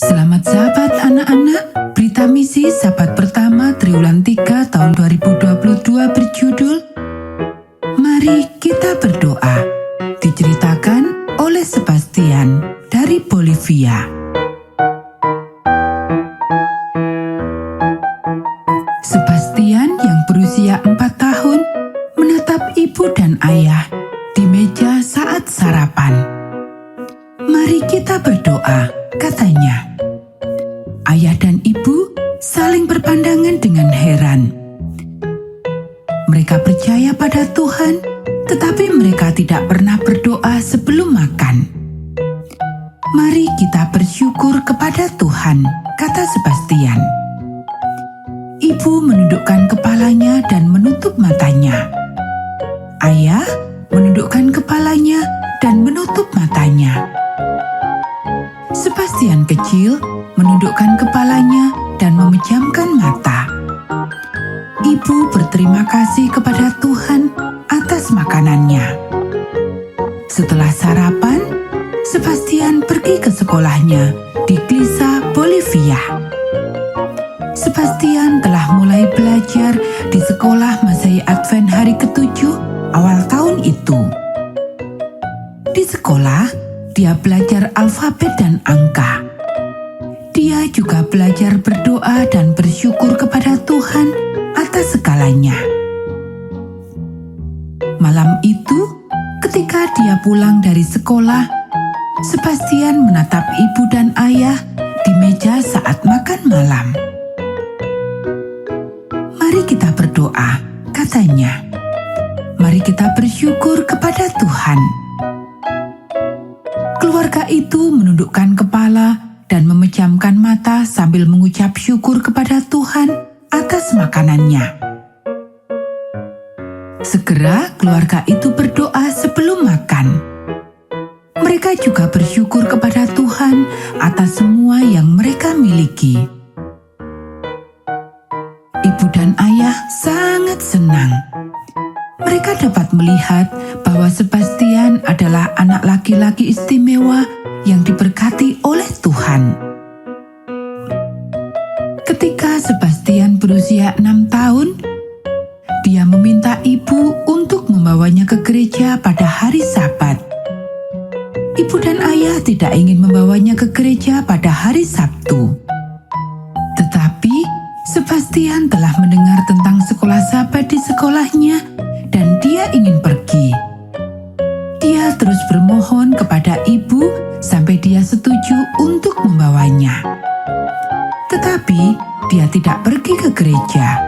Selamat sahabat anak-anak, berita misi sahabat pertama triwulan 3 tahun 2022 berjudul Mari Kita Berdoa, diceritakan oleh Sebastian dari Bolivia. Sebastian yang berusia 4 tahun menatap ibu dan ayah di meja saat sarapan. Mari kita berdoa, katanya. Ayah dan ibu saling berpandangan dengan heran. Mereka percaya pada Tuhan, tetapi mereka tidak pernah berdoa sebelum makan. Mari kita bersyukur kepada Tuhan, kata Sebastian. Ibu menundukkan kepalanya dan menutup matanya. Ayah menundukkan kepalanya dan menutup matanya. Sebastian kecil menundukkan kepalanya dan memejamkan mata. Ibu berterima kasih kepada Tuhan atas makanannya. Setelah sarapan, Sebastian pergi ke sekolahnya di Clisa, Bolivia. Sebastian telah mulai belajar di sekolah Masehi Advent hari ke-7 awal tahun itu. Di sekolah, dia belajar alfabet dan angka. Dia juga belajar berdoa dan bersyukur kepada Tuhan atas segalanya. Malam itu, ketika dia pulang dari sekolah, Sebastian menatap ibu dan ayah di meja saat makan malam. Mari kita berdoa, katanya. Mari kita bersyukur kepada Tuhan. Keluarga itu menundukkan kepala dan memejamkan mata sambil mengucap syukur kepada Tuhan atas makanannya. Segera keluarga itu berdoa sebelum makan. Mereka juga bersyukur kepada Tuhan atas semua yang mereka miliki. Ibu dan ayah sangat senang. Mereka dapat melihat bahwa Sebastian adalah anak laki-laki istimewa yang diberkati oleh Tuhan. Ketika Sebastian berusia 6 tahun, dia meminta ibu untuk membawanya ke gereja pada hari Sabat. Ibu dan ayah tidak ingin membawanya ke gereja pada hari Sabtu. Tetapi Sebastian telah mendengar tentang sekolah Sabat di sekolahnya dan dia ingin pergi. Dia terus bermohon kepada ibu sampai dia setuju untuk membawanya. Tetapi dia tidak pergi ke gereja.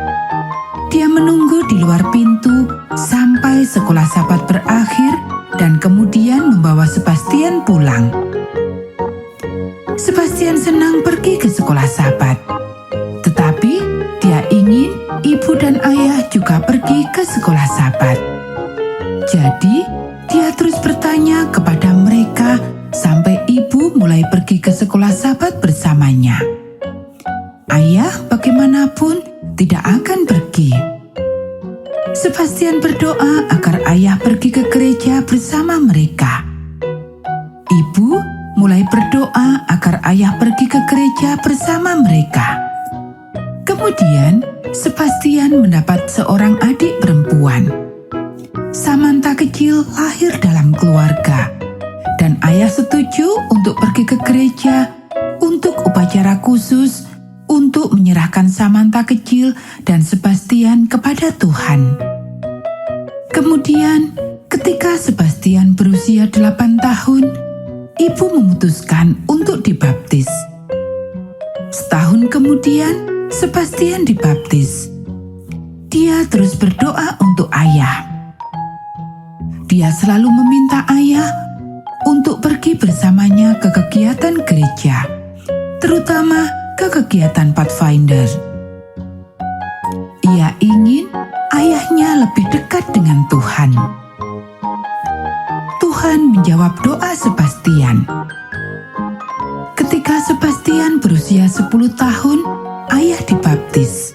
Dia menunggu di luar pintu sampai sekolah Sabat berakhir dan kemudian membawa Sebastian pulang. Sebastian senang pergi ke sekolah Sabat. Tetapi dia ingin ibu dan ayah juga pergi ke sekolah Sabat. Jadi, dia terus bertanya kepada mereka sampai ibu mulai pergi ke sekolah Sabat bersamanya. Ayah bagaimanapun tidak akan pergi. Sebastian berdoa agar ayah pergi ke gereja bersama mereka. Ibu mulai berdoa agar ayah pergi ke gereja bersama mereka. Kemudian, Sebastian mendapat seorang adik perempuan. Samantha kecil lahir dalam keluarga, dan ayah setuju untuk pergi ke gereja untuk upacara khusus untuk menyerahkan Samantha kecil dan Sebastian kepada Tuhan. Kemudian, ketika Sebastian berusia 8 tahun, ibu memutuskan untuk dibaptis. Setahun kemudian, Sebastian dibaptis. Dia terus berdoa untuk ayah. Dia selalu meminta ayah untuk pergi bersamanya ke kegiatan gereja, terutama ke kegiatan Pathfinder. Ia ingin ayahnya lebih dekat dengan Tuhan. Tuhan menjawab doa Sebastian. Ketika Sebastian berusia 10 tahun, ayah dibaptis.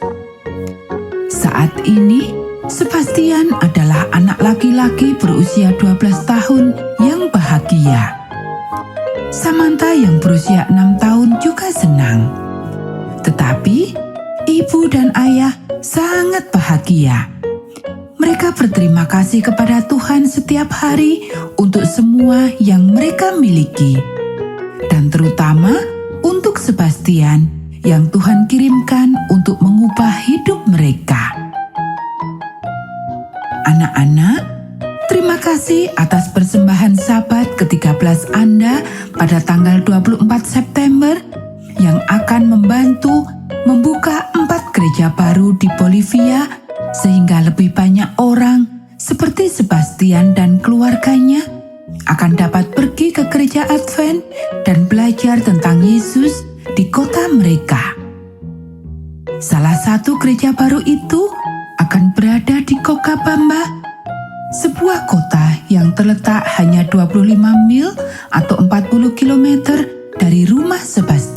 Saat ini, Sebastian adalah anak laki-laki berusia 12 tahun yang bahagia. Samantha yang berusia 6 tahun juga senang. Tetapi ibu dan ayah sangat bahagia. Mereka berterima kasih kepada Tuhan setiap hari untuk semua yang mereka miliki. Dan terutama untuk Sebastian yang Tuhan kirimkan untuk mengubah hidup mereka. Anak-anak, terima kasih atas persembahan Sabat ke-13 Anda pada tanggal 24 September yang akan membantu membuka 4 gereja baru di Bolivia sehingga lebih banyak orang seperti Sebastian dan keluarganya akan dapat pergi ke gereja Advent dan belajar tentang Yesus di kota mereka. Salah satu gereja baru itu akan berada di Cochabamba, sebuah kota yang terletak hanya 25 mil atau 40 km dari rumah Sebastian.